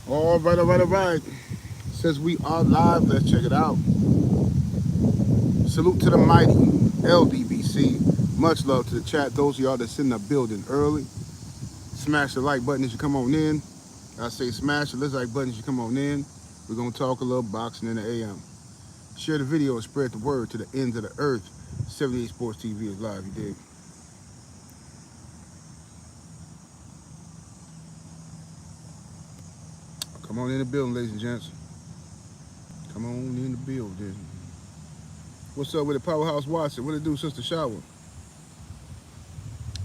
All right, all right, all right. Since we are live, let's check it out. Salute to the mighty ldbc. Much love to the chat. Those of y'all that's in the building early, smash the like button as you come on in. I say smash the like button as you come on in. We're going to talk a little boxing in the AM. Share the video and spread the word to the ends of the earth. 78 Sports TV is live, you dig? Come on in the building, ladies and gents. Come on in the building. What's up with the Powerhouse Watson? What it do, Sister Shower?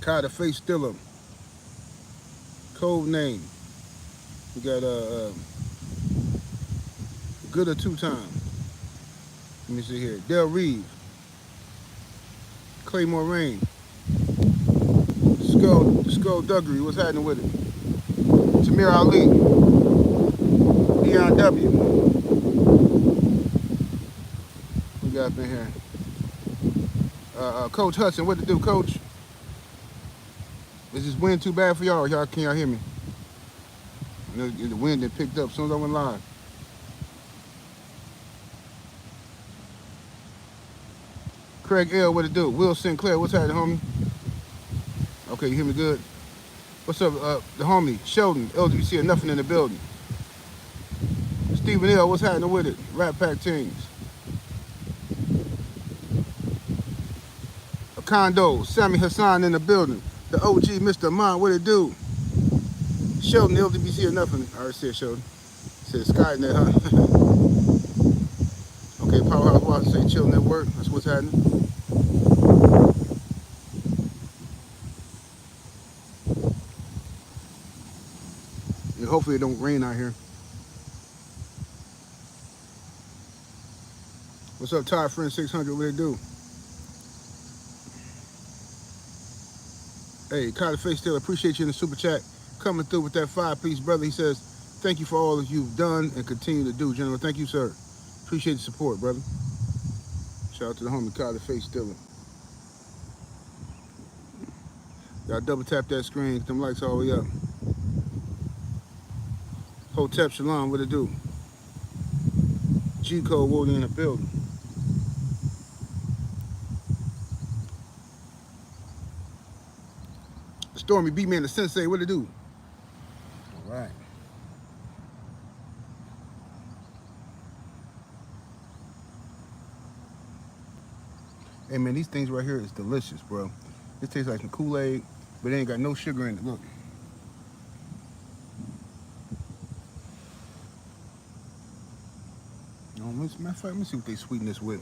Kai the Face Stiller. Code name. We got Good or Two Time. Let me see here. Del Reeve. Claymore Rain. Skullduggery. What's happening with it? Tamir Ali. Leon W. We got up in here. Coach Hudson. What to do, Coach? Is this wind too bad for y'all? Can y'all hear me? I know the wind that picked up as soon as I went live. Craig L, what it do? Will Sinclair, what's happening, homie? Okay, you hear me good? What's up, the homie? Sheldon, ldbc or nothing in the building. Stephen L, what's happening with it? Rat Pack Teams. A Condo, Sammy Hassan in the building. The OG, Mr. Amon, what it do? Sheldon, ldbc or nothing. I already said Sheldon. Said Skynet, huh? Okay, Powerhouse Watch say chill network. That's what's happening. And hopefully it don't rain out here. What's up, Todd Friend 600? What it do? Hey, Kyler Face still appreciate you in the super chat. Coming through with that 5-piece, brother. He says, thank you for all that you've done and continue to do, gentlemen. Thank you, sir. Appreciate the support, brother. Shout out to the homie, Kyler Face Stiller. Y'all double tap that screen, get them lights all the way up. Hotep Shalom, what it do? G-Code Woody in the building. Stormy B-Man the Sensei, what it do? All right. Hey man, these things right here is delicious, bro. This tastes like some Kool-Aid, but it ain't got no sugar in it. Look. Matter of fact, let me see what they sweeten this with.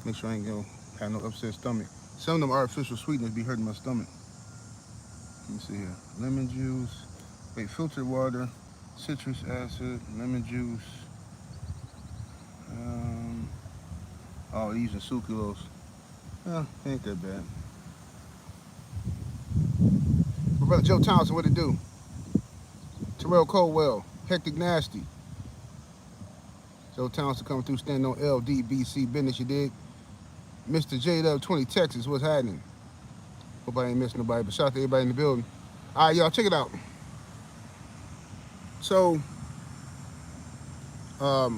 Make sure I ain't gonna have no upset stomach. Some of them artificial sweeteners be hurting my stomach. Let me see here. Lemon juice. Wait, filtered water, citrus acid, lemon juice. Oh, they're using sucralose. Oh, ain't that bad. My brother Joe Townsend, what it do? Terrell Colwell, Hectic Nasty. Joe Townsend coming through, standing on ldbc business, you dig? Mr. JW20 Texas, what's happening? Hope I ain't missing nobody, but shout out to everybody in the building. All right, y'all, check it out. So, I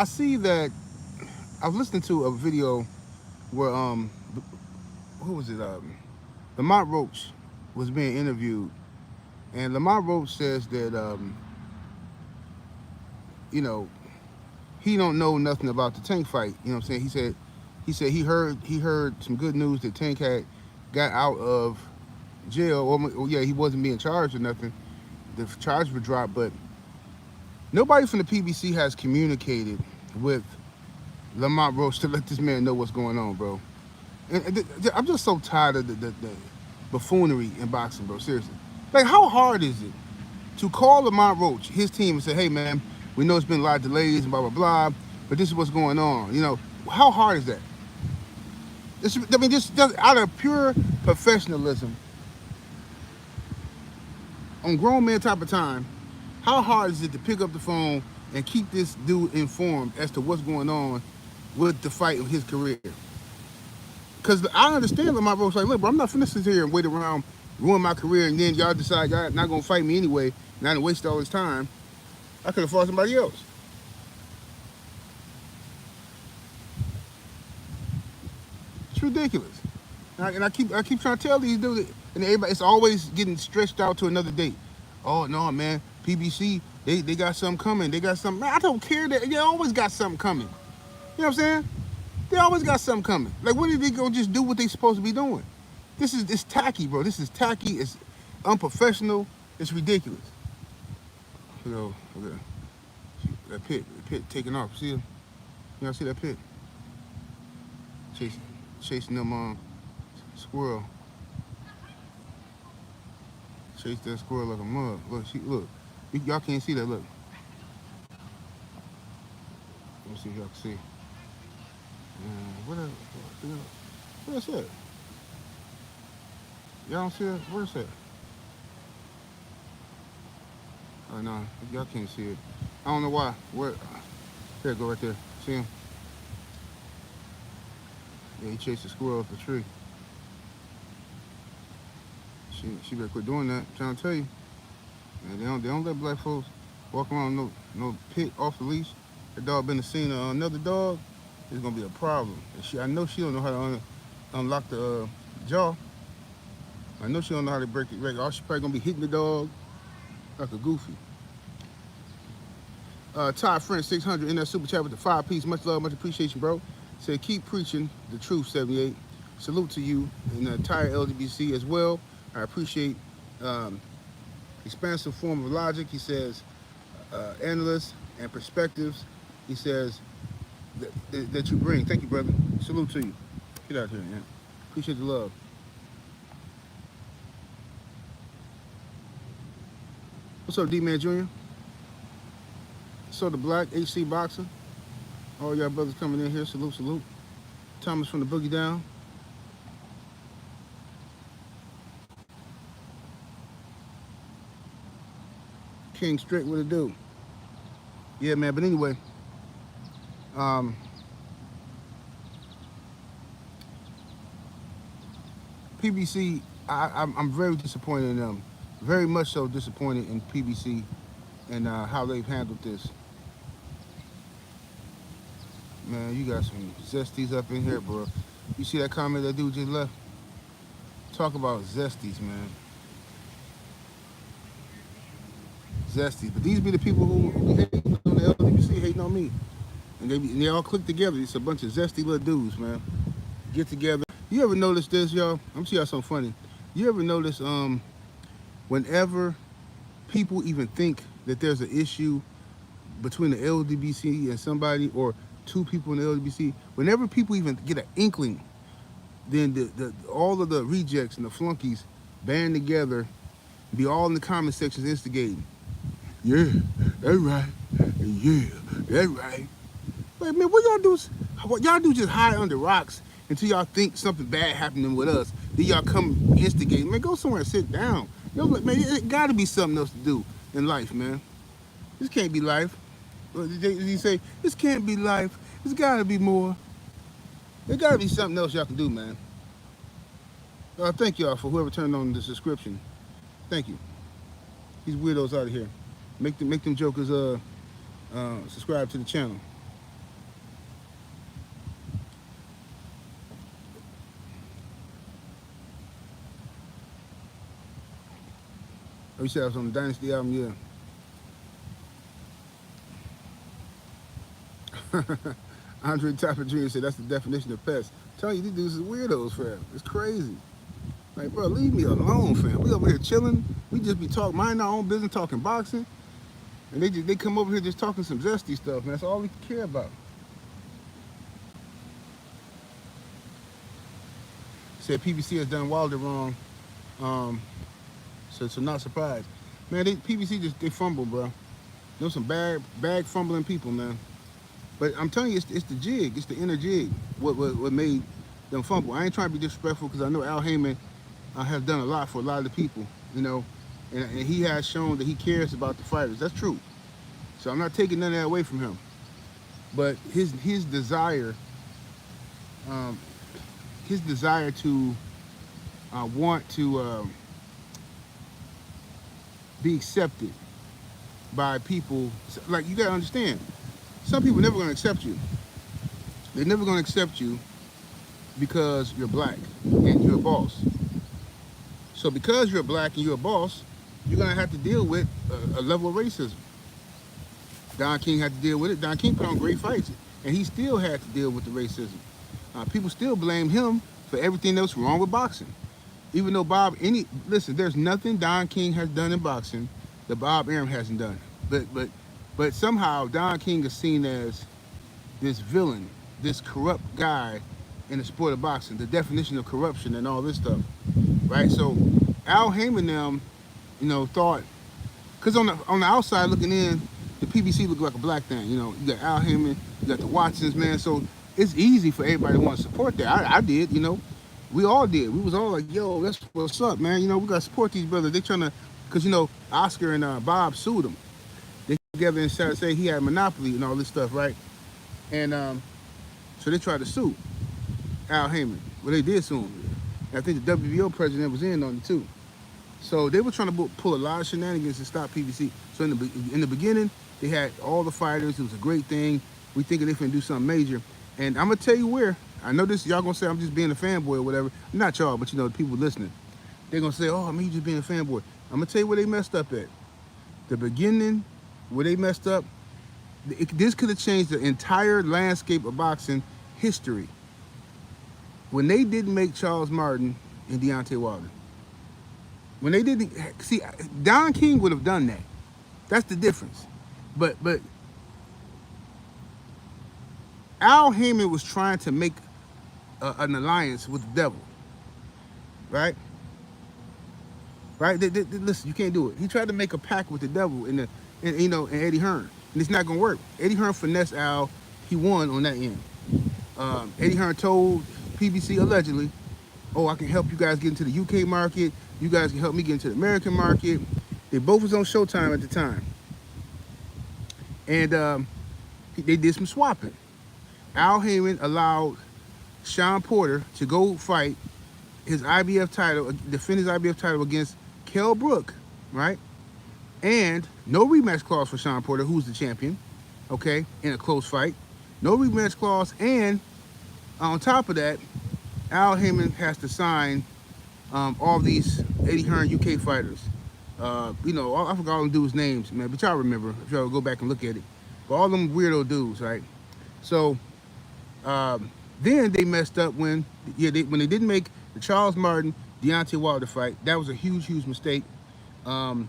see that I've listened to a video where who was it? Lamont Roach was being interviewed, and Lamont Roach says that you know, he don't know nothing about the Tank fight. You know what I'm saying? He said he heard some good news that Tank had got out of jail. Or yeah, he wasn't being charged or nothing. The charges were dropped, but nobody from the PBC has communicated with Lamont Roach to let this man know what's going on, bro. And I'm just so tired of the buffoonery in boxing, bro. Seriously. Like, how hard is it to call Lamont Roach, his team, and say, hey, man, we know it's been a lot of delays and blah, blah, blah, but this is what's going on. You know, how hard is that? I mean, just out of pure professionalism, on grown man type of time, how hard is it to pick up the phone and keep this dude informed as to what's going on with the fight of his career? Because I understand Lamont Roach like, look, bro, I'm not finna sit here and wait around ruin my career, and then y'all decide y'all not gonna fight me anyway, and I done wasted all this time. I could have fought somebody else. It's ridiculous. And I keep trying to tell these dudes, and everybody, it's always getting stretched out to another date. Oh no, man, PBC, they got something coming. They got something. Man, I don't care that they always got something coming. You know what I'm saying? They always got something coming. Like, when did they go just do what they supposed to be doing? It's tacky, bro. This is tacky. It's unprofessional. It's ridiculous. You know, that pit taking off. See it? Y'all see that pit? Chasing them squirrel. Chase that squirrel like a mug. Look. Y'all can't see that. Look. Let me see if y'all can see. What is that? Y'all don't see it? Where's that? Oh no, y'all can't see it. I don't know why. Where? There, go right there. See him? Yeah, he chased a squirrel up the tree. She better quit doing that. I'm trying to tell you. Man, they don't let black folks walk around no pit off the leash. That dog been seen another dog. It's gonna be a problem. And I know she don't know how to unlock the jaw. I know she don't know how to break it. She probably gonna be hitting the dog like a goofy. Todd French 600 in that super chat with the 5-piece. Much love, much appreciation, bro. Said keep preaching the truth, 78. Salute to you and the entire ldbc as well. I appreciate expansive form of logic. He says analysts and perspectives. He says that you bring. Thank you, brother. Salute to you. Get out here, man. Appreciate the love. What's up, D-Man Jr.? So the Black HC Boxer. All y'all brothers coming in here. Salute, salute. Thomas from the Boogie Down. King Strick, what it do? Yeah, man, but anyway. PBC, I'm very disappointed in them. Very much so disappointed in PBC and how they've handled this. Man, you got some zesties up in here, bro. You see that comment that dude just left? Talk about zesties, man. Zesties. But these be the people who hating on the ldbc, hating on me. And they all click together. It's a bunch of zesty little dudes, man. Get together. You ever notice this, y'all? I'm gonna see y'all something funny. You ever notice whenever people even think that there's an issue between the ldbc and somebody, or two people in the ldbc, whenever people even get an inkling, then all of the rejects and the flunkies band together, be all in the comment sections instigating. Yeah, that's right. Yeah, that's right. Like, man, what y'all do just hide under rocks until y'all think something bad happening with us. Then y'all come instigate. Man, go somewhere and sit down. Man, it gotta be something else to do in life, man. This can't be life. You say, this can't be life. There's gotta be more. There gotta be something else y'all can do, man. Thank y'all for whoever turned on the subscription. Thank you. These weirdos out of here. Make them jokers subscribe to the channel. Oh, you said I was on the Dynasty album, yeah. Andre Tapper Jr. said that's the definition of pest. I'm telling you, these dudes is weirdos, fam. It's crazy. Like, bro, leave me alone, fam. We over here chilling. We just be talking, mind our own business, talking boxing. And they come over here just talking some zesty stuff, man. That's all we care about. Said PBC has done Wilder wrong. So not surprised. Man, PBC they fumble, bro. There's some bag fumbling people, man. But I'm telling you, it's the jig. It's the inner jig. What made them fumble. I ain't trying to be disrespectful, because I know Al Heyman has done a lot for a lot of the people, you know. And he has shown that he cares about the fighters. That's true. So I'm not taking none of that away from him. But his desire to want to be accepted by people. Like, you gotta understand, some people never gonna accept you. They're never gonna accept you because you're black and you're a boss. So because you're black and you're a boss, you're gonna have to deal with a level of racism. Don King had to deal with it. Don King put on great fights, and he still had to deal with the racism. People still blame him for everything that's wrong with boxing. Even though listen, there's nothing Don King has done in boxing that Bob Arum hasn't done. But somehow Don King is seen as this villain, this corrupt guy in the sport of boxing, the definition of corruption and all this stuff, right? So Al Heyman them, thought, because on the outside looking in, the PBC looked like a black thing. You got Al Heyman, you got the Watsons, man. So it's easy for everybody to want to support that. I did, we all did. We was all like, yo, that's what's up, man. We got to support these brothers. They trying to, because, Oscar and Bob sued him. They together and started saying he had a monopoly and all this stuff, right? And so they tried to sue Al Heyman. Well, they did sue him. And I think the WBO president was in on it too. So they were trying to pull a lot of shenanigans to stop PBC. So in the beginning, they had all the fighters. It was a great thing. We thinking they finna do something major. And I'm gonna tell you where. I know this, y'all gonna say I'm just being a fanboy or whatever. Not y'all, but the people listening. They're gonna say, oh, I mean, you just being a fanboy. I'm gonna tell you where they messed up at. The beginning, where they messed up, this could have changed the entire landscape of boxing history. When they didn't make Charles Martin and Deontay Wilder. When they didn't, see, Don King would have done that. That's the difference. But Al Heyman was trying to make an alliance with the devil, right? Right? Listen, you can't do it. He tried to make a pact with the devil and Eddie Hearn, and it's not gonna work. Eddie Hearn finessed Al. He won on that end. Eddie Hearn told PBC allegedly, "Oh, I can help you guys get into the UK market. You guys can help me get into the American market." They both was on Showtime at the time, and they did some swapping. Al Heyman allowed Sean Porter to go fight his IBF title, defend his IBF title against Kell Brook, right? And no rematch clause for Sean Porter, who's the champion, okay, in a close fight. No rematch clause, and on top of that, Al Heyman has to sign all these Eddie Hearn UK fighters. I forgot all them dudes' names, man, but y'all remember if y'all go back and look at it. But all them weirdo dudes, right? So then they messed up when they didn't make the Charles Martin Deontay Wilder fight. That was a huge mistake. Shout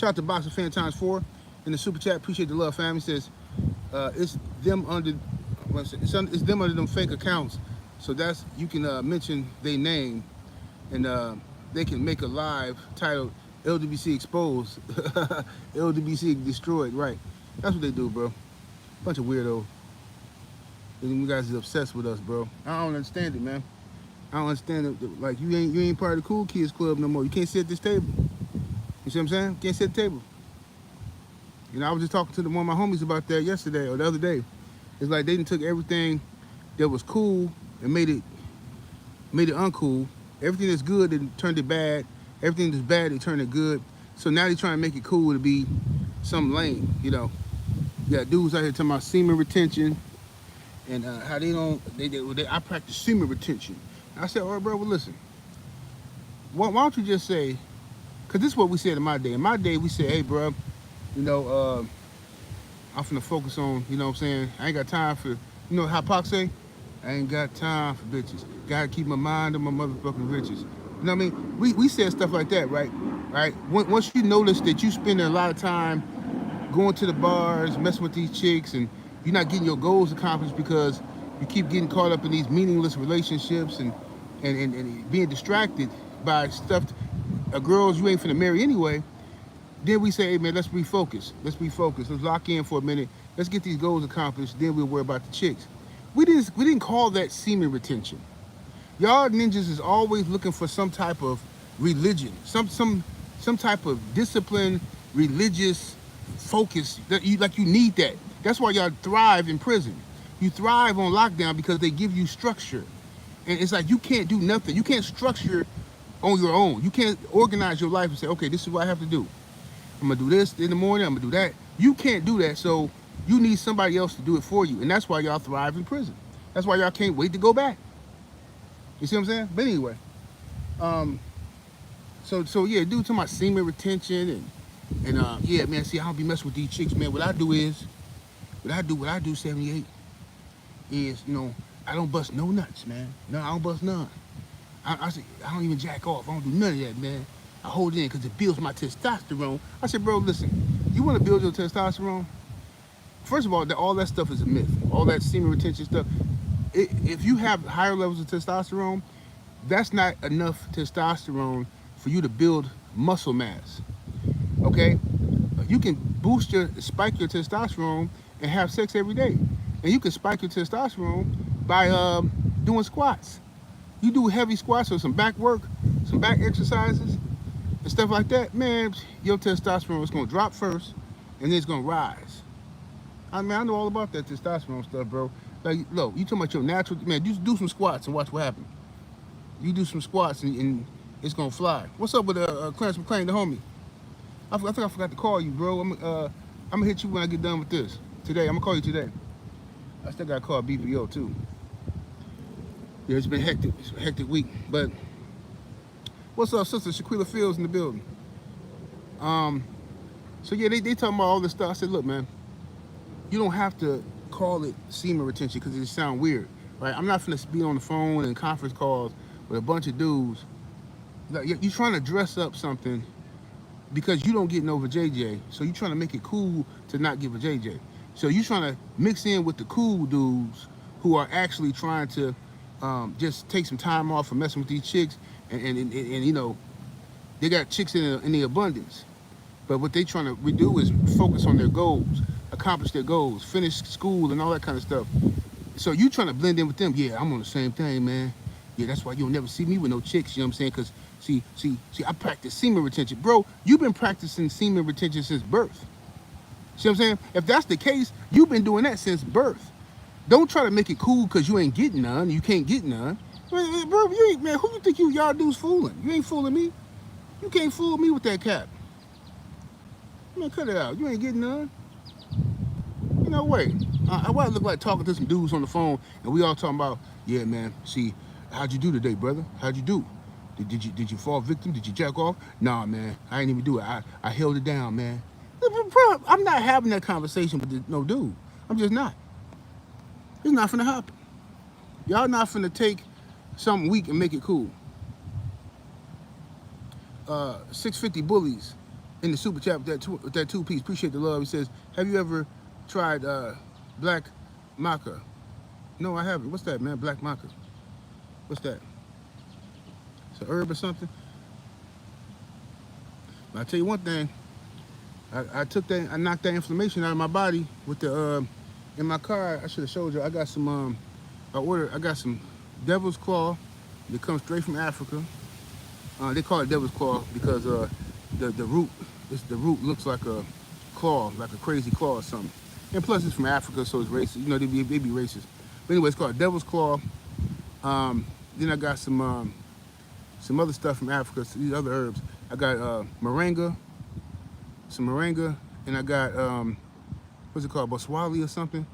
out to Boxing Fan Times 4 in the super chat. Appreciate the love, family. Says it's them under them fake accounts. So that's, you can mention their name, and they can make a live titled LDBC Exposed, LDBC Destroyed. Right? That's what they do, bro. Bunch of weirdos. And you guys is obsessed with us, bro. I don't understand it, man. I don't understand it. Like, you ain't part of the cool kids club no more. You can't sit at this table. You see what I'm saying? You can't sit at the table. I was just talking to one of my homies about that yesterday or the other day. It's like they done took everything that was cool and made it uncool. Everything that's good, they turned it bad. Everything that's bad, they turned it good. So now they're trying to make it cool to be something lame, You got dudes out here talking about semen retention and how they don't, I practice semen retention. I said, all right, bro, well, listen. Why don't you just say, because this is what we said in my day. In my day, we said, hey, bro, I'm finna focus on, what I'm saying? I ain't got time for, how Pac say? I ain't got time for bitches. Gotta keep my mind on my motherfucking riches. You know what I mean? We said stuff like that, right? Right? Once you notice that you spend a lot of time going to the bars, messing with these chicks, and you're not getting your goals accomplished because you keep getting caught up in these meaningless relationships and being distracted by stuff, girls you ain't finna marry anyway, then we say, hey man, let's refocus. Let's lock in for a minute. Let's get these goals accomplished, then we'll worry about the chicks. We didn't call that semen retention. Y'all ninjas is always looking for some type of religion, some type of discipline, religious focus that you need that. That's why y'all thrive in prison. You thrive on lockdown because they give you structure. And it's like you can't do nothing. You can't structure on your own. You can't organize your life and say, okay, this is what I have to do. I'm gonna do this in the morning. I'm gonna do that. You can't do that. So you need somebody else to do it for you, and that's why y'all thrive in prison. That's why y'all can't wait to go back. You see what I'm saying? But anyway, um, so yeah, due to my semen retention and yeah, man. See, I don't be messing with these chicks, man. What I do 78 is, I don't bust no nuts, man. No, I don't bust none. I don't even jack off. I don't do none of that, man. I hold it in because it builds my testosterone. I said, bro, listen, you want to build your testosterone? First of all that stuff is a myth. All that semen retention stuff. If you have higher levels of testosterone, that's not enough testosterone for you to build muscle mass. Okay, you can spike your testosterone and have sex every day, and you can spike your testosterone by doing squats. You do heavy squats or some back work, some back exercises and stuff like that, man, your testosterone is gonna drop first and then it's gonna rise. I mean, I know all about that testosterone stuff, bro. Like, look, you talking about your natural, man, you do some squats and watch what happens. You do some squats and it's gonna fly. What's up with Clarence McClain, the homie? I think I forgot to call you, bro. I'm gonna hit you when I get done with this. Today, I'm gonna call you today. I still gotta call BPO too. Yeah, it's been hectic. It's a hectic week. But what's up, sister Shaquilla Fields in the building? So yeah, they talking about all this stuff. I said, look, man, you don't have to call it semen retention because it sound weird, right? I'm not finna be on the phone and conference calls with a bunch of dudes. Like, you're trying to dress up something because you don't get no JJ, so you're trying to make it cool to not give a JJ. So you're trying to mix in with the cool dudes who are actually trying to just take some time off from messing with these chicks, and they got chicks in the abundance. But what they trying to do is focus on their goals, accomplish their goals, finish school and all that kind of stuff. So you trying to blend in with them. Yeah, I'm on the same thing, man. Yeah, that's why you'll never see me with no chicks, you know what I'm saying? Because, see, I practice semen retention. Bro, you've been practicing semen retention since birth. See what I'm saying? If that's the case, you've been doing that since birth. Don't try to make it cool because you ain't getting none. You can't get none. Man, bro, you ain't, man, who you think y'all dudes fooling? You ain't fooling me. You can't fool me with that cap. Man, cut it out. You ain't getting none. No way. Why I look like talking to some dudes on the phone and we all talking about, yeah, man, see, how'd you do today, brother? How'd you do? Did you fall victim? Did you jack off? Nah, man, I ain't even do it. I held it down, man. Bro, I'm not having that conversation with no dude. I'm just not. It's not finna happen. Y'all not finna take something weak and make it cool. 650 Bullies in the super chat with that two-piece. Appreciate the love. He says, have you ever tried black maca? No, I haven't. What's that, man? Black maca. What's that? It's a herb or something? But I'll tell you one thing. I knocked that inflammation out of my body with the in my car. I should have showed you. I got some I got some devil's claw that comes straight from Africa. They call it devil's claw because the root looks like a claw, like a crazy claw or something. And plus it's from Africa, so it's racist. You know, they be racist. But anyway, it's called devil's claw. Then I got some other stuff from Africa, so these other herbs. I got moringa, some moringa, and I got what's it called, Boswali or something.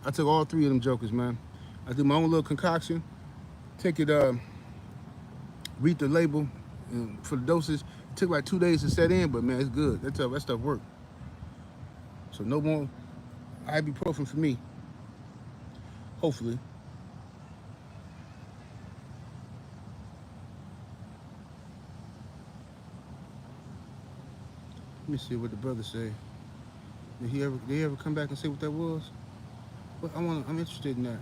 I took all three of them jokers, man. I did my own little concoction. Take it, read the label for the dosage. It took like 2 days to set in, but man, it's good. That stuff worked. So no more ibuprofen for me. Hopefully. Let me see what the brother say. Did they ever come back and say what that was? Well, I'm interested in that.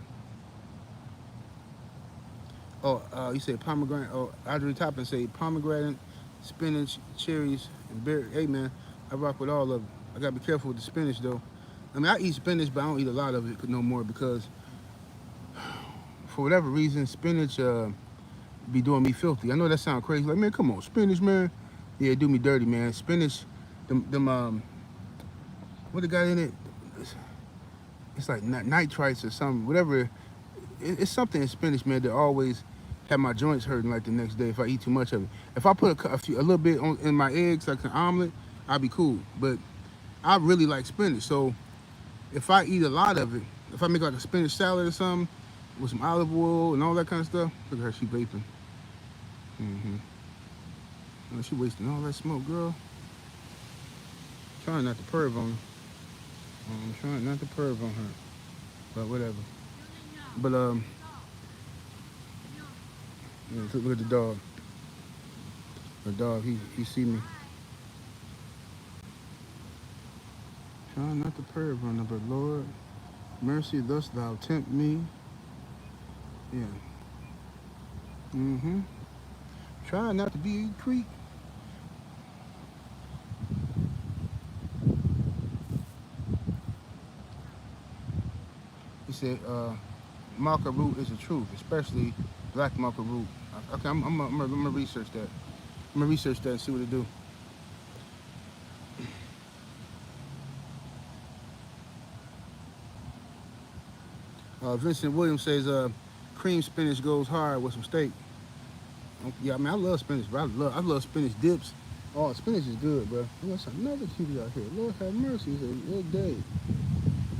Oh, you said pomegranate. Oh, Audrey Toppin say pomegranate, spinach, cherries, and berry. Hey man, I rock with all of them. I gotta be careful with the spinach though. I mean, I eat spinach, but I don't eat a lot of it no more because, for whatever reason, spinach be doing me filthy. I know that sounds crazy. Like, man, come on, spinach, man. Yeah, it do me dirty, man. Spinach, what it got in it? It's like nitrites or something, whatever. It's something in spinach, man, that always have my joints hurting like the next day if I eat too much of it. If I put a little bit on in my eggs, like an omelet, I'll be cool. But I really like spinach, so if I eat a lot of it, if I make like a spinach salad or something with some olive oil and all that kind of stuff, look at her, she vaping. Mm-hmm. Oh, she wasting all that smoke, girl. Trying not to perv on her. I'm trying not to perv on her, but whatever. But yeah, look at the dog. The dog, he see me. Trying not to perv on her, but Lord, mercy, thus thou tempt me. Yeah. Mm-hmm. Trying not to be a creep. He said, maca root is the truth, especially black maca root. Okay, I'm gonna research that. I'm gonna research that and see what it do. Vincent Williams says, cream spinach goes hard with some steak. Yeah, I mean, I love spinach, but I love spinach dips. Oh, spinach is good, bro. What's another cutie out here? Lord have mercy, it's a good day.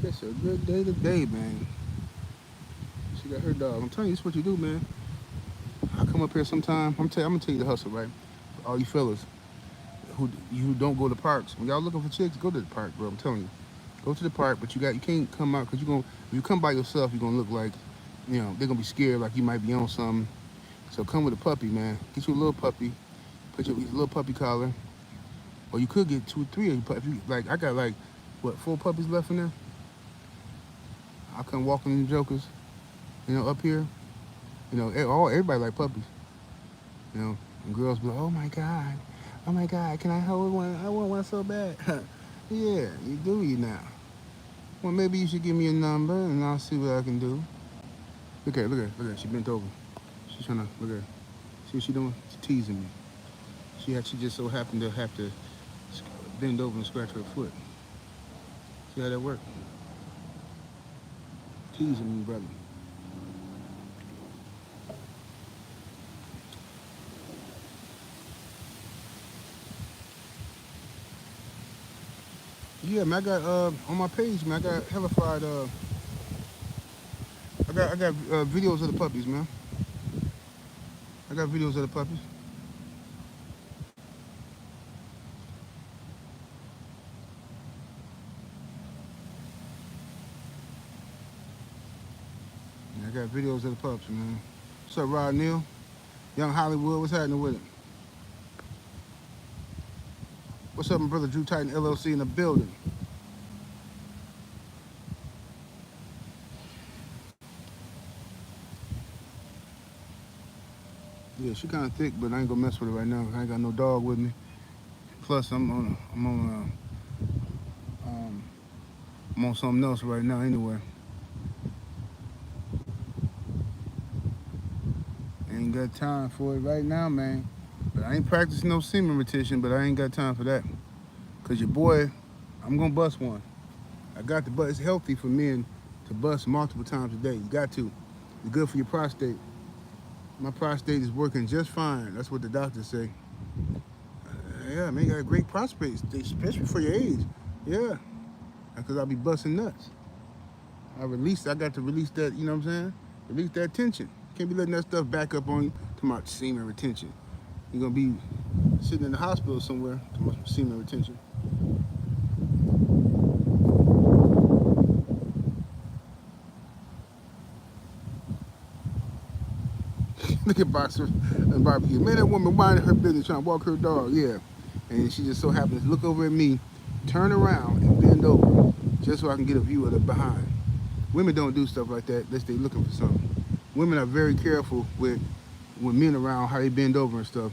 It's a good day today, man. She got her dog. I'm telling you, this is what you do, man. I come up here sometime. I'm gonna tell you the hustle, right? For all you fellas who don't go to parks. When y'all looking for chicks, go to the park, bro. I'm telling you, go to the park. But you can't come out because if you come by yourself, you're gonna look like, they're gonna be scared, like you might be on something. So come with a puppy, man. Get you a little puppy. Put your little puppy collar. Or you could get 2, 3 of you puppies. Like I got like, what, 4 puppies left in there. I come walking in the jokers, up here. Everybody like puppies. And girls be like, oh my God, can I hold one? I want one so bad. Yeah, you do you now. Well, maybe you should give me a number and I'll see what I can do. Look at her. She bent over. She's trying to, look at her. See what she doing? She's teasing me. She just so happened to have to bend over and scratch her foot. See how that worked? Teasing me, brother. Yeah, man, I got on my page, man, I got hellified. I got videos of the puppies, man. I got videos of the puppies. Yeah, I got videos of the pups, man. What's up, Rod Neal? Young Hollywood, what's happening with it? What's up, my brother Drew Titan LLC in the building? Yeah, she kind of thick, but I ain't gonna mess with her right now. I ain't got no dog with me. Plus, I'm on something else right now anyway. Ain't got time for it right now, man. But I ain't practicing no semen retention, but I ain't got time for that. Cause your boy, I'm gonna bust one. I got to bust. It's healthy for men to bust multiple times a day. You got to. It's good for your prostate. My prostate is working just fine. That's what the doctors say. Yeah, man, you got a great prostate, especially for your age. Yeah, because I'll be busting nuts. I got to release that, you know what I'm saying? Release that tension. Can't be letting that stuff back up on you. Talking about semen retention. You're gonna be sitting in the hospital somewhere talking about semen retention. Look at Boxer and Barbecue. Man, that woman minding her business trying to walk her dog, yeah. And she just so happens to look over at me, turn around and bend over just so I can get a view of the behind. Women don't do stuff like that unless they're looking for something. Women are very careful with men around, how they bend over and stuff.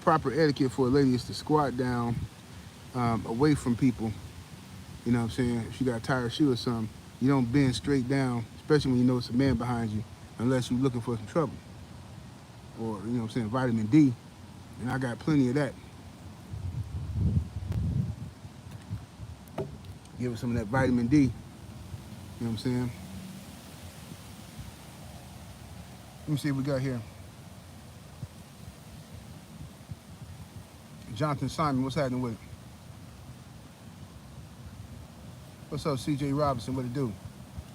Proper etiquette for a lady is to squat down away from people. You know what I'm saying? If you got a tired shoe or something, you don't bend straight down, especially when you know it's a man behind you, unless you're looking for some trouble. Or, you know what I'm saying, vitamin D. And I got plenty of that. Give her some of that vitamin D. You know what I'm saying? Let me see what we got here. Jonathan Simon, what's happening with it? What's up, CJ Robinson? What it do?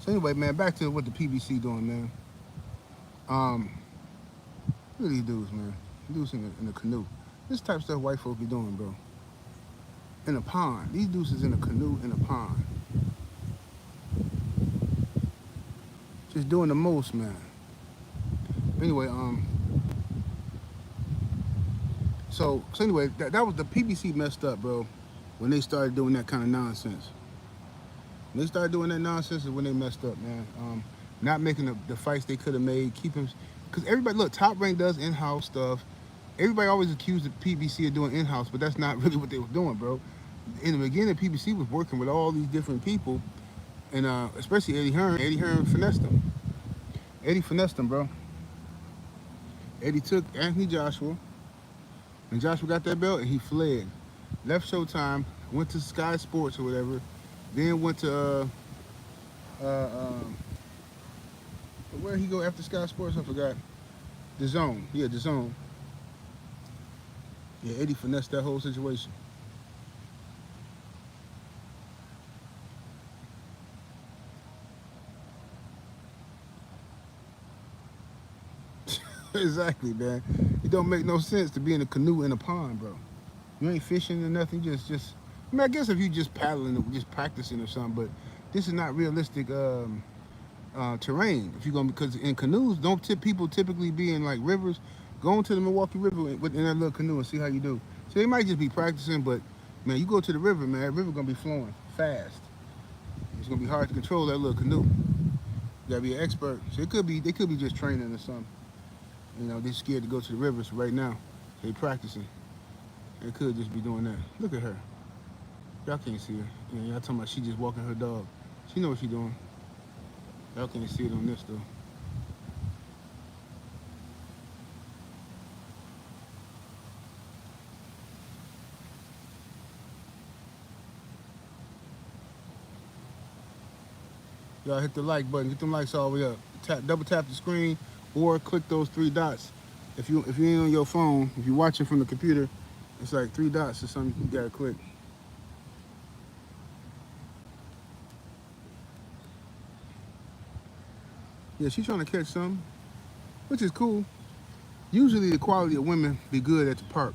So anyway, man, back to what the PBC doing, man. Um, look at these dudes, man. Dudes in the canoe. This type of stuff white folks be doing, bro. In a pond. These dudes is in a canoe in a pond. Just doing the most, man. Anyway, so anyway, that was the PBC messed up, bro, when they started doing that kind of nonsense. When they started doing that nonsense is when they messed up, man. Not making the fights they could have made, keeping, because everybody, look, Top Rank does in-house stuff. Everybody always accused the PBC of doing in-house, but that's not really what they were doing, bro. In the beginning, PBC was working with all these different people, and especially Eddie Hearn. Eddie Hearn finessed them. Eddie finessed them, bro. Eddie took Anthony Joshua, and Joshua got that belt, and he fled. Left Showtime, went to Sky Sports or whatever, then went to, where did he go after Sky Sports? I forgot. The Zone. Yeah, The Zone. Yeah, Eddie finessed that whole situation. Exactly, man. It don't make no sense to be in a canoe in a pond, bro. You ain't fishing or nothing. Just. I mean, I guess if you just paddling or just practicing or something, but this is not realistic terrain. If you're gonna, because in canoes, people typically be in like rivers. Go into the Milwaukee River in that little canoe and see how you do. So they might just be practicing, but man, you go to the river, man. That river gonna be flowing fast. It's gonna be hard to control that little canoe. You gotta be an expert. So they could be just training or something. You know, they're scared to go to the rivers right now. They practicing. They could just be doing that. Look at her. Y'all can't see her. You know, y'all talking about she just walking her dog. She know what she doing. Y'all can't see it on this though. Y'all hit the like button. Get them likes all the way up. Double tap the screen or click those three dots. If you ain't on your phone, if you're watching from the computer, it's like three dots or something you gotta click. Yeah, she's trying to catch something, which is cool. Usually the quality of women be good at the park.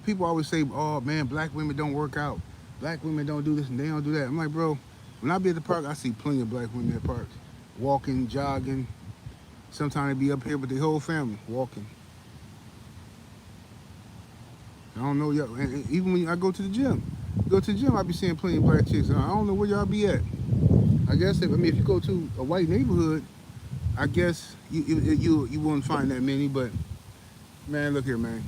People always say, oh man, black women don't work out. Black women don't do this and they don't do that. I'm like, bro, when I be at the park, I see plenty of black women at parks. Walking, jogging. Sometimes they be up here with their whole family, walking. I don't know, y'all. And even when I go to the gym, I be seeing plenty of black chicks. I don't know where y'all be at. I guess, if you go to a white neighborhood, I guess you won't find that many, but man, look here, man.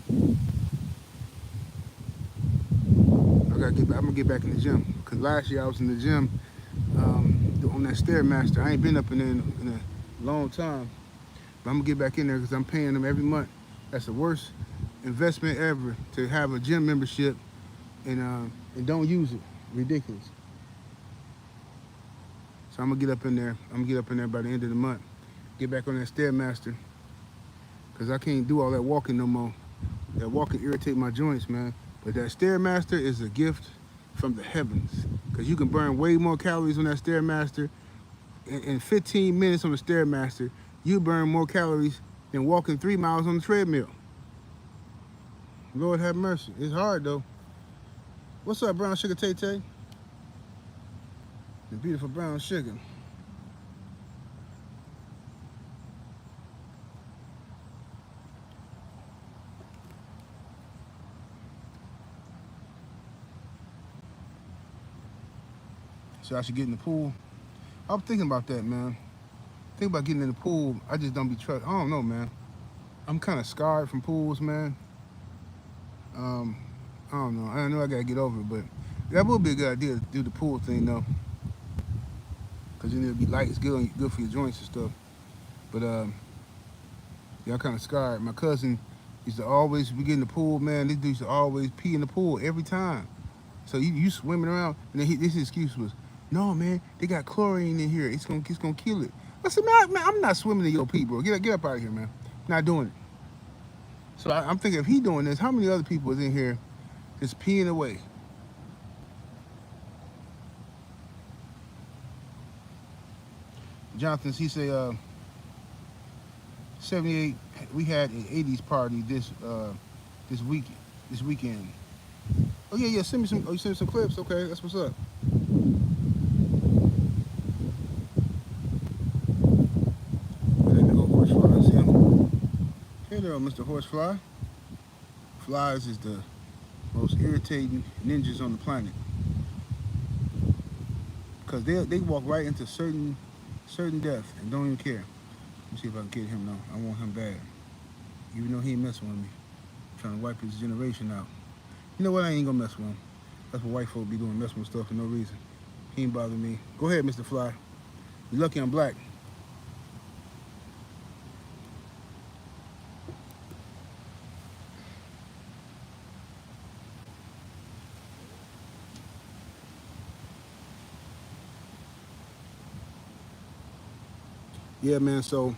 I'm gonna get back in the gym, because last year I was in the gym on that Stairmaster. I ain't been up in there in a long time, but I'm gonna get back in there because I'm paying them every month. That's the worst investment ever, to have a gym membership and don't use it. Ridiculous. So I'm gonna get up in there. By the end of the month. Get back on that Stairmaster, because I can't do all that walking no more. That walking irritate my joints, man. But that Stairmaster is a gift from the heavens, because you can burn way more calories on that Stairmaster. In 15 minutes on the Stairmaster, you burn more calories than walking 3 miles on the treadmill. Lord have mercy. It's hard though. What's up, Brown Sugar Tay Tay? The beautiful brown sugar. So I should get in the pool. I'm thinking about that, man. Think about getting in the pool. I just don't be trust. I don't know, man. I'm kind of scarred from pools, man. I don't know. I know I gotta get over it, but that would be a good idea to do the pool thing though, because then it'll be light. It's good for your joints and stuff. But yeah, I'm kind of scarred. My cousin used to always be getting the pool, man. This dude used to always pee in the pool every time. So you swimming around, and then his excuse was, "No, man, they got chlorine in here. It's gonna kill it." I said, man, I'm not swimming in your pee, bro. Get up out of here, man. Not doing it. So I'm thinking if he doing this, how many other people is in here just peeing away? Jonathan, he say 78. We had an 80s party this week this weekend. Oh yeah, yeah. Send me some. Oh, you send me some clips. Okay, that's what's up. Let me go horsefly. See him? Hey there, Mr. Horsefly. Flies is the most irritating ninjas on the planet because they walk right into certain death and don't even care. Let me see if I can get him though. I want him bad, even though he ain't messing with me. I'm trying to wipe his generation out. You know what? I ain't gonna mess with him. That's what white folk be doing, messing with stuff for no reason. He ain't bother me. Go ahead, Mr. Fly. You lucky I'm black. Yeah, man. So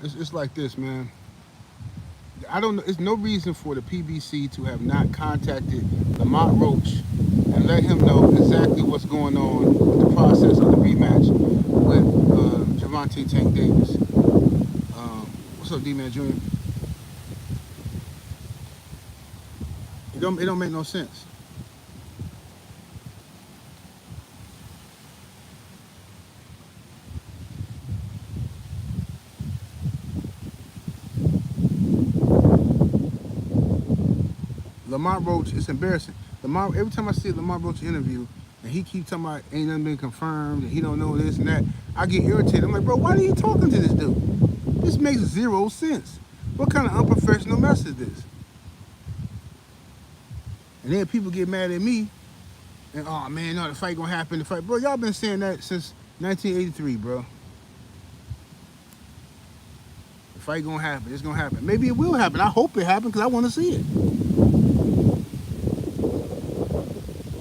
it's like this, man. I don't know. There's no reason for the PBC to have not contacted Lamont Roach and let him know exactly what's going on with the process of the rematch with Javante Tank Davis. What's up, D-Man Jr.? It don't make no sense. Lamont Roach, it's embarrassing. Lamont, every time I see a Lamont Roach interview, and he keeps talking about ain't nothing been confirmed, and he don't know this and that, I get irritated. I'm like, bro, why are you talking to this dude? This makes zero sense. What kind of unprofessional mess is this? And then people get mad at me, and oh man, no, the fight gonna happen. The fight, bro, y'all been saying that since 1983, bro. The fight gonna happen. It's gonna happen. Maybe it will happen. I hope it happens because I want to see it.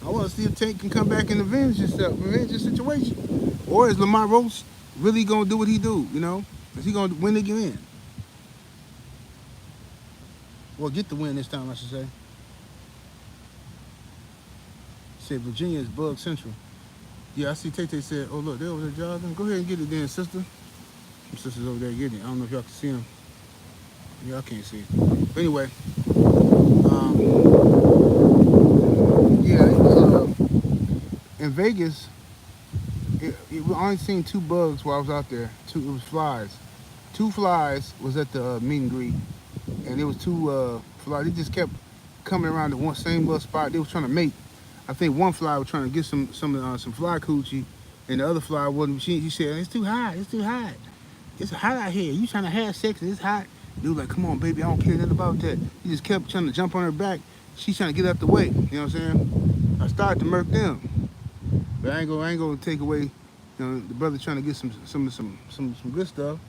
I want to see if Tank can come back and avenge himself, avenge the situation. Or is Lamont Roach really gonna do what he do? You know, is he gonna win again? Well, get the win this time, I should say. Said Virginia is bug central. Yeah, I see Tay Tay said, oh look, they're over there jogging. Go ahead and get it then, sister. Some sisters over there getting it. I don't know if y'all can see them. Y'all can't see it. But anyway, yeah, in Vegas, we only seen two bugs while I was out there. It was flies. Two flies was at the meet and greet, and there was two flies. They just kept coming around the one same little spot. They was trying to mate. I think one fly was trying to get some fly coochie, and the other fly wasn't. She said, "It's too hot. It's too hot. It's hot out here. You trying to have sex and it's hot." Dude, like, come on, baby, I don't care nothing about that. He just kept trying to jump on her back. She's trying to get out the way. You know what I'm saying? I started to murk them, but I ain't gonna take away, you know, the brother trying to get some good stuff.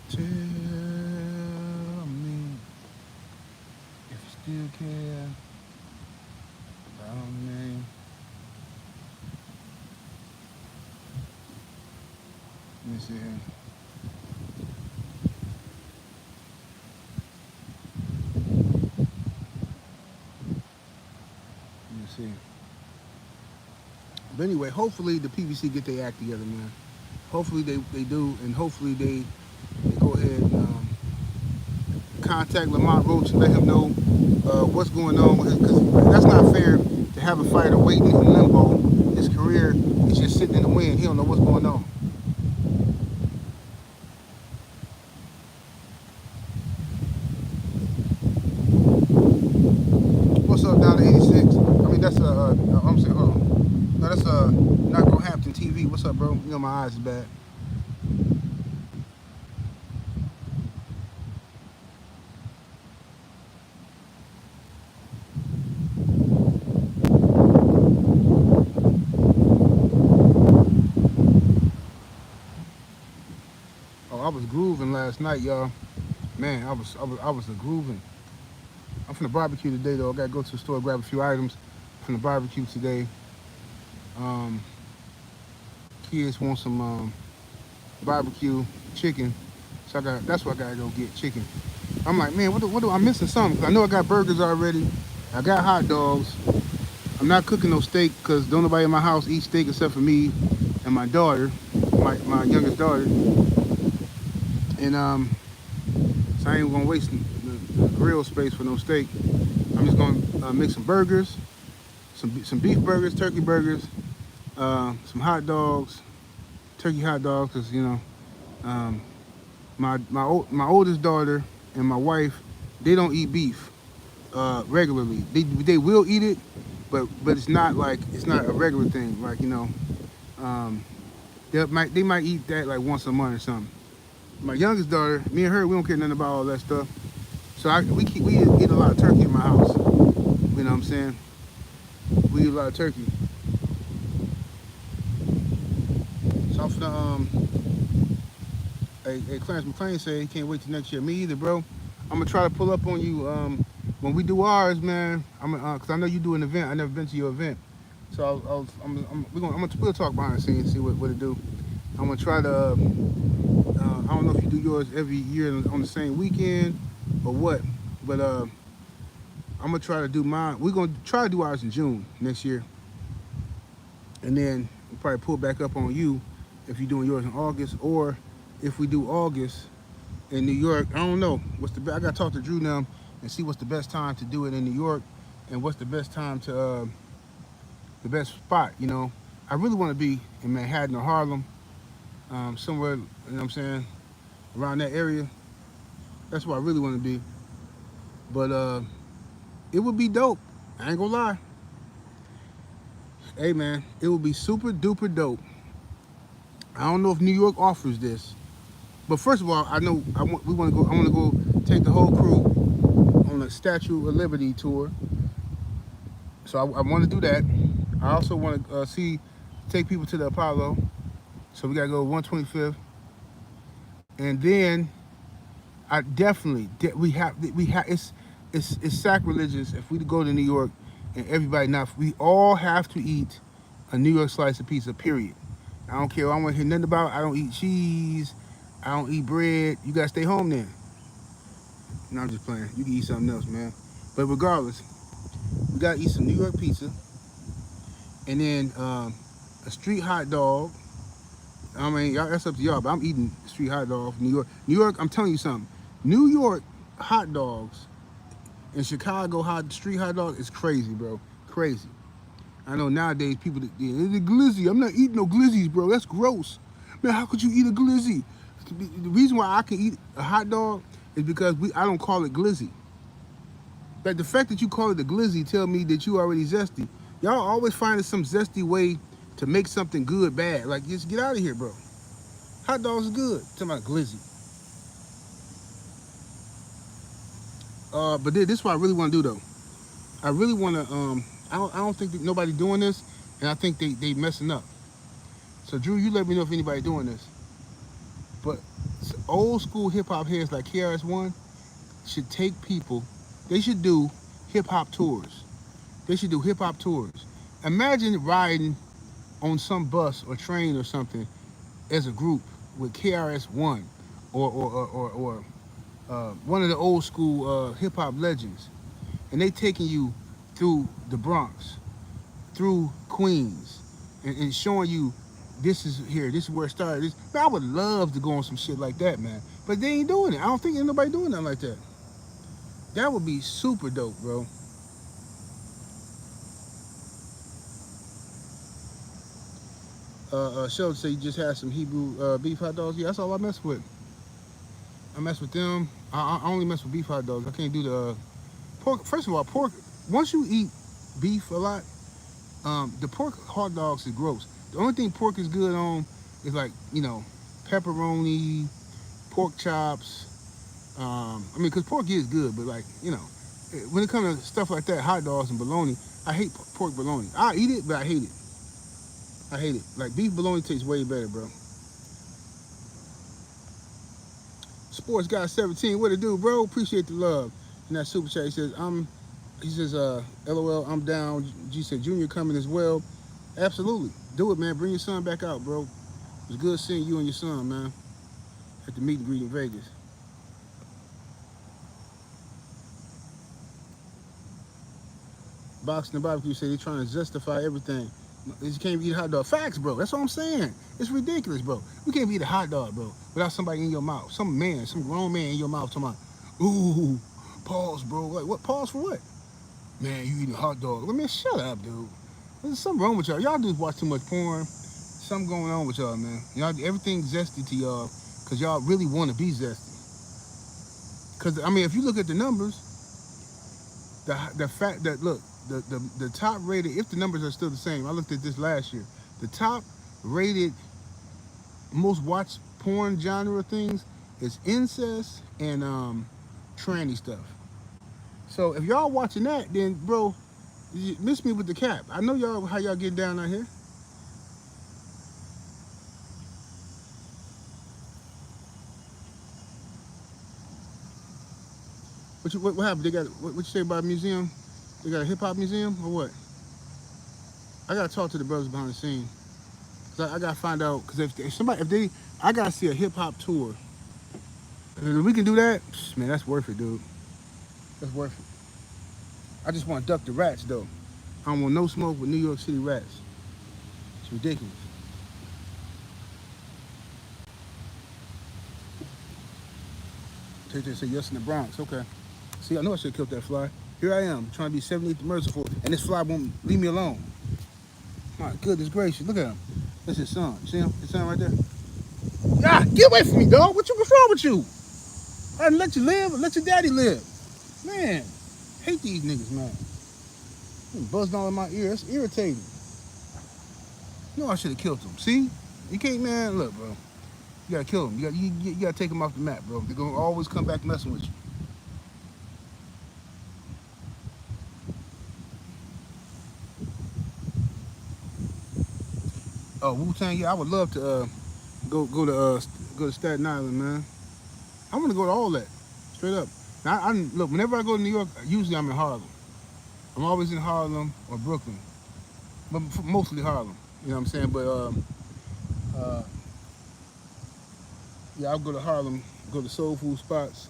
Tell me if you still care about me. Let me see here. Let me see. But anyway, hopefully the PBC get their act together, man. Hopefully they do, and hopefully they go ahead and contact Lamont Roach and let him know what's going on with him, because that's not fair to have a fighter waiting in limbo. His career is just sitting in the wind. He don't know what's going on. What's up, down to 86? I mean, that's I'm saying, hold on. No, that's Knockhampton TV. What's up, bro? You know my eyes is bad. Oh, I was grooving last night, y'all. Man, I was a grooving. I'm from the barbecue today though. I gotta go to the store grab a few items from the barbecue today. Um, Kids want some barbecue chicken, so that's what I gotta go get chicken. I'm like, man, what do I'm missing something? 'Cause I know I got burgers already. I got hot dogs. I'm not cooking no steak because don't nobody in my house eat steak except for me and my daughter, my youngest daughter. And so I ain't gonna waste the grill space for no steak. I'm just gonna make some burgers, some beef burgers, turkey burgers, some hot dogs, turkey hot dogs, cause um, my oldest daughter and my wife, they don't eat beef regularly. They will eat it, but it's not a regular thing. Like um, they might eat that like once a month or something. My youngest daughter, me and her, we don't care nothing about all that stuff. So we eat a lot of turkey in my house. You know what I'm saying? We eat a lot of turkey. So I'm finna Clarence McClain said he can't wait till next year. Me either, bro. I'm gonna try to pull up on you when we do ours, man. Cause I know you do an event. I never been to your event, so we'll talk behind the scenes, see what it do. I'm gonna try to. I don't know if you do yours every year on the same weekend or what, but I'm gonna try to do mine. We're gonna try to do ours in June next year, and then we'll probably pull back up on you if you're doing yours in August, or if we do August in New York. I don't know I gotta talk to Drew now and see what's the best time to do it in New York, and what's the best time to the best spot. I really want to be in Manhattan or Harlem, somewhere. You know what I'm saying? Around that area. That's where I really want to be. But it would be dope. I ain't gonna lie. Hey man, it would be super duper dope. I don't know if New York offers this, but first of all, I know we want to go. I want to go take the whole crew on a Statue of Liberty tour. So I want to do that. I also want to take people to the Apollo. So we gotta go 125th, and then I definitely we have it's sacrilegious if we go to New York and everybody we all have to eat a New York slice of pizza. Period. I don't care. I don't want to hear nothing about. I don't eat cheese. I don't eat bread. You gotta stay home then. No, I'm just playing. You can eat something else, man. But regardless, we gotta eat some New York pizza, and then a street hot dog. I mean, that's up to y'all, but I'm eating street hot dog from New York. New York, I'm telling you something. New York hot dogs and Chicago street hot dog is crazy, bro. Crazy. I know nowadays people, the glizzy. I'm not eating no glizzies, bro. That's gross. Man, how could you eat a glizzy? The reason why I can eat a hot dog is because I don't call it glizzy. Like the fact that you call it a glizzy tell me that you already zesty. Y'all always finding some zesty way to make something good bad. Like, just get out of here, bro. Hot dogs is good. Talking about glizzy. But this is what I really want to do, though. I really want to, I don't think that nobody doing this, and I think they messing up. So, Drew, you let me know if anybody doing this. But old school hip-hop heads like KRS-One should take people, they should do hip-hop tours. They should do hip-hop tours. Imagine riding on some bus or train or something as a group with KRS-One or one of the old school hip hop legends, and they taking you through the Bronx, through Queens, and showing you this is where it started. Man, I would love to go on some shit like that, man. But they ain't doing it. I don't think ain't nobody doing nothing like that. That would be super dope, bro. Sheldon said you just had some Hebrew beef hot dogs. Yeah, that's all I mess with. I mess with them. I only mess with beef hot dogs. I can't do the pork. First of all, pork. Once you eat beef a lot, the pork hot dogs is gross. The only thing pork is good on is like pepperoni, pork chops. I mean, cause pork is good, but like when it comes to stuff like that, hot dogs and bologna, I hate pork bologna. I eat it, but I hate it. I hate it. Like beef bologna tastes way better, bro. Sports Guy 17, what it do, bro? Appreciate the love. in that super chat. He says, LOL, I'm down. G said, Junior coming as well. Absolutely. Do it, man. Bring your son back out, bro. It was good seeing you and your son, man, at the meet and greet in Vegas. Boxing and barbecue say they're trying to justify everything. You can't eat a hot dog. Facts, bro. That's what I'm saying. It's ridiculous, bro. You can't eat a hot dog, bro, without somebody in your mouth. Some man, some grown man in your mouth talking about, ooh, pause, bro. Like, what? Pause for what? Man, you eating a hot dog. Let me shut up, dude. There's something wrong with y'all. Y'all dudes watch too much porn. Something going on with y'all, man. Y'all, everything's zesty to y'all because y'all really want to be zesty. Because, I mean, if you look at the numbers, the fact that, look, the top rated, if the numbers are still the same, I looked at this last year, the top rated most watched porn genre things is incest and tranny stuff. So if y'all watching that, then bro, you miss me with the cap. I know y'all how y'all get down out here. What happened? They got what you say about a museum? They got a hip hop museum or what? I gotta talk to the brothers behind the scene. Cause I gotta find out. Cause I gotta see a hip hop tour. And if we can do that, man, that's worth it, dude. That's worth it. I just want to duck the rats though. I don't want no smoke with New York City rats. It's ridiculous. They say yes in the Bronx. Okay. See, I know I should have killed that fly. Here I am, trying to be 78th merciful, and this fly won't leave me alone. My goodness gracious, look at him. That's his son. You see him? His son right there. Ah, get away from me, dog. What's wrong with you? I didn't let you live. Let your daddy live. Man, hate these niggas, man. Buzzing all in my ear. That's irritating. No, I should have killed him. See? You can't, man. Look, bro. You gotta kill him. You gotta take him off the map, bro. They're gonna always come back messing with you. Oh, Wu-Tang, yeah, I would love to go to Staten Island, man. I want to go to all that, straight up. Now, look, whenever I go to New York, usually I'm in Harlem. I'm always in Harlem or Brooklyn, but mostly Harlem. You know what I'm saying? But yeah, I'll go to Harlem, go to soul food spots.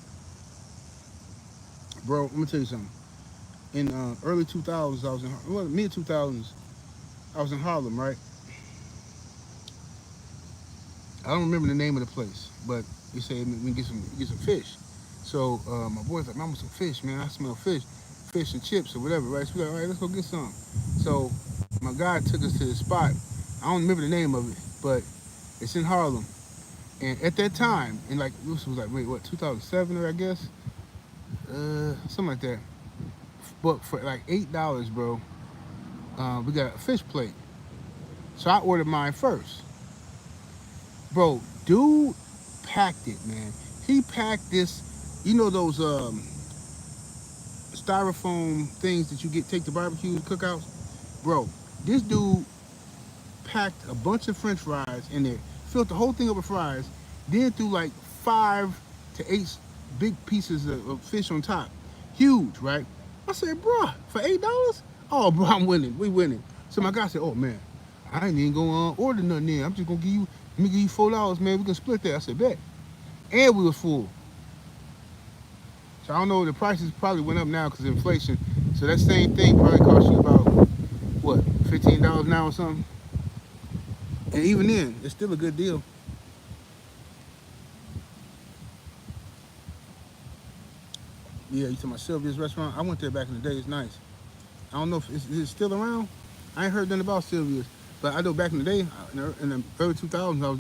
Bro, let me tell you something. In early 2000s, I was in mid 2000s. I was in Harlem, right? I don't remember the name of the place, but he said we can get some fish. So my boy's like, "Mama, some fish, man. I smell fish and chips or whatever, right?" So we're like, "All right, let's go get some." So my guy took us to the spot. I don't remember the name of it, but it's in Harlem. And at that time, in like this was like 2007 or I guess, something like that. But for like $8, bro, we got a fish plate. So I ordered mine first. Bro, dude packed it, man. He packed this, you know those styrofoam things that you take to barbecue cookouts? Bro, this dude packed a bunch of French fries in there, filled the whole thing up with fries, then threw like 5 to 8 big pieces of fish on top. Huge, right? I said, bro, for $8? Oh, bro, I'm winning. We winning. So my guy said, oh, man, I ain't even gonna order nothing in. I'm just gonna let me give you $4, man. We can split that. I said, bet. And we was full. So I don't know, the prices probably went up now because of inflation. So that same thing probably cost you about, what, $15 now or something? And even then, it's still a good deal. Yeah, you talking about Sylvia's restaurant? I went there back in the day. It's nice. I don't know if it's still around. I ain't heard nothing about Sylvia's. But I know back in the day, in the early 2000s, I was